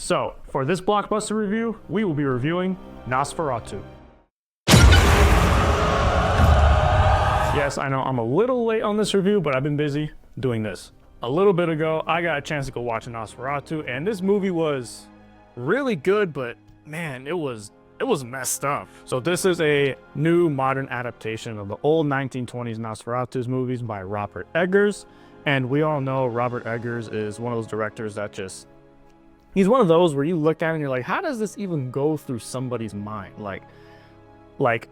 So, for this Blockbuster review, we will be reviewing Nosferatu. Yes, I know I'm a little late on this review, but I've been busy doing this. A little bit ago, I got a chance to go watch Nosferatu, and this movie was really good, but man, it was messed up. So this is a new modern adaptation of the old 1920s Nosferatu movies by Robert Eggers. And we all know Robert Eggers is one of those directors that he's one of those where you look at it and you're like, how does this even go through somebody's mind? Like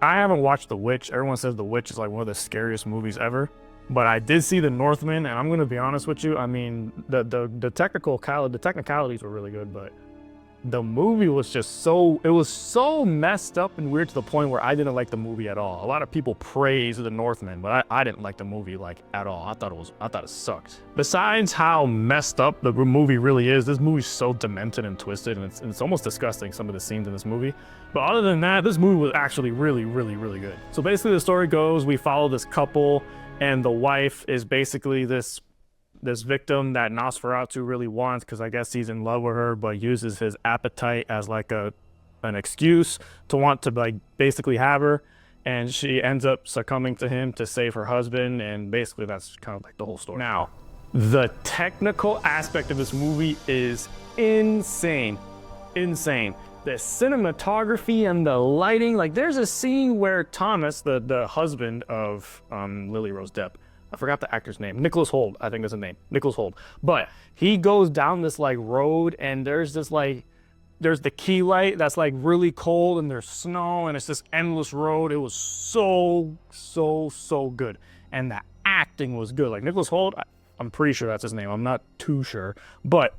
I haven't watched The Witch. Everyone says The Witch is like one of the scariest movies ever. But I did see The Northman, and I'm going to be honest with you. I mean, the technicalities were really good, but the movie was just so messed up and weird to the point where I didn't like the movie at all. A lot of people praise The Northman, but I didn't like the movie like at all. I thought it sucked. Besides how messed up the movie really is, this movie's so demented and twisted, and it's almost disgusting, some of the scenes in this movie. But other than that, this movie was actually really good. So basically the story goes, we follow this couple, and the wife is basically this victim that Nosferatu really wants, because I guess he's in love with her, but uses his appetite as like an excuse to want to like basically have her, and she ends up succumbing to him to save her husband, and basically that's kind of like the whole story. Now, the technical aspect of this movie is insane. The cinematography and the lighting, like there's a scene where Thomas, the husband of Lily Rose Depp, I forgot the actor's name. Nicholas Hoult, I think is his name. Nicholas Hoult. But he goes down this like road, and there's the key light that's like really cold, and there's snow, and it's this endless road. It was so good. And the acting was good. Like Nicholas Hoult, I'm pretty sure that's his name. I'm not too sure. But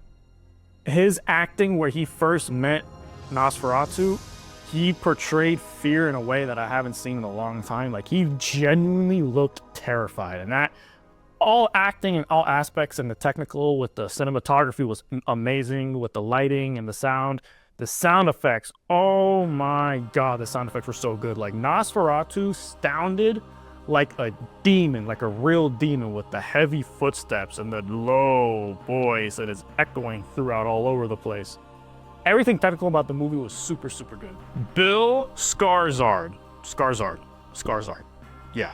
his acting where he first met Nosferatu, he portrayed fear in a way that I haven't seen in a long time. Like he genuinely looked terrified, and that all acting and all aspects and the technical with the cinematography was amazing, with the lighting and the sound effects. Oh my God, the sound effects were so good. Like Nosferatu sounded like a demon, like a real demon, with the heavy footsteps and the low voice that is echoing throughout all over the place. Everything technical about the movie was super good. Bill Skarsgård. Yeah.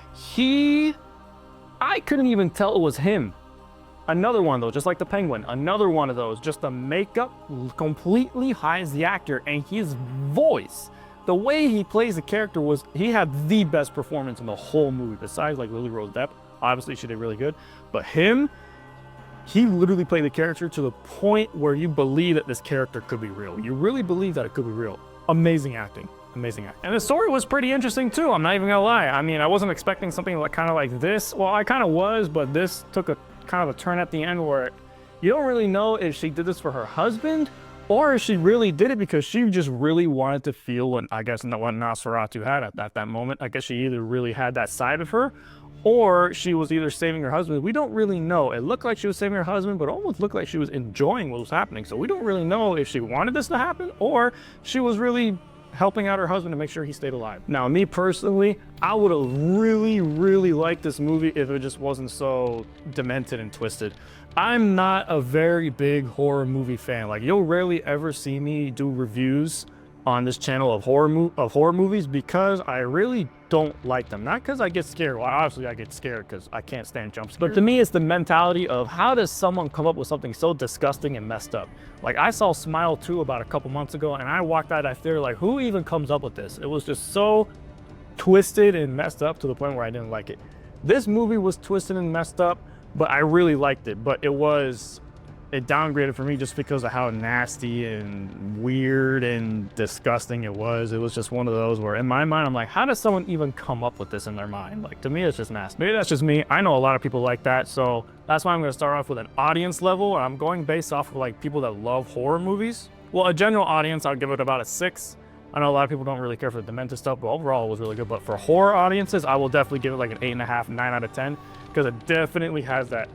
I couldn't even tell it was him. Another one though, just like the Penguin. Another one of those. Just the makeup completely hides the actor, and his voice, the way he plays the character, he had the best performance in the whole movie. Besides like Lily Rose Depp, obviously she did really good. But he literally played the character to the point where you believe that this character could be real. You really believe that it could be real. Amazing acting. And the story was pretty interesting too, I'm not even gonna lie. I mean, I wasn't expecting something like kind of like this. Well, I kind of was, but this took a kind of a turn at the end where you don't really know if she did this for her husband, or if she really did it because she just really wanted to feel what Nosferatu had at that moment. I guess she either really had that side of her, or she was either saving her husband. We don't really know. It looked like she was saving her husband, but almost looked like she was enjoying what was happening. So we don't really know if she wanted this to happen, or she was really helping out her husband to make sure he stayed alive. Now, me personally, I would have really liked this movie if it just wasn't so demented and twisted. I'm not a very big horror movie fan. Like, you'll rarely ever see me do reviews on this channel of horror movies because I really don't like them. Not because I get scared. Well, obviously I get scared because I can't stand jump scares. But to me, it's the mentality of how does someone come up with something so disgusting and messed up? Like, I saw Smile 2 about a couple months ago, and I walked out of that theater like, who even comes up with this? It was just so twisted and messed up to the point where I didn't like it. This movie was twisted and messed up, but I really liked it. But it downgraded for me just because of how nasty and weird and disgusting it was. It was just one of those where in my mind, I'm like, how does someone even come up with this in their mind? Like, to me, it's just nasty. Maybe that's just me. I know a lot of people like that. So that's why I'm going to start off with an audience level. I'm going based off of like people that love horror movies. Well, a general audience, I'll give it about a 6. I know a lot of people don't really care for the demented stuff, but overall it was really good. But for horror audiences, I will definitely give it like an 8.5, 9 out of 10, because it definitely has that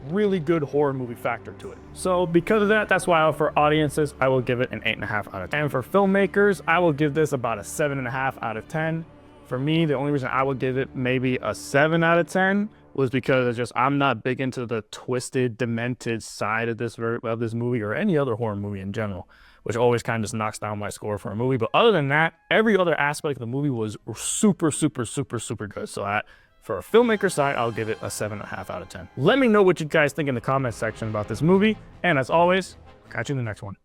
really good horror movie factor to it. So because of that, that's why for audiences, I will give it an 8.5 out of 10. And for filmmakers, I will give this about a 7.5 out of 10. For me, the only reason I would give it maybe a 7 out of 10 was because it's just I'm not big into the twisted, demented side of this movie or any other horror movie in general, which always kind of just knocks down my score for a movie. But other than that, every other aspect of the movie was super, super, super, super good. So for a filmmaker side, I'll give it a 7.5 out of 10. Let me know what you guys think in the comment section about this movie. And as always, catch you in the next one.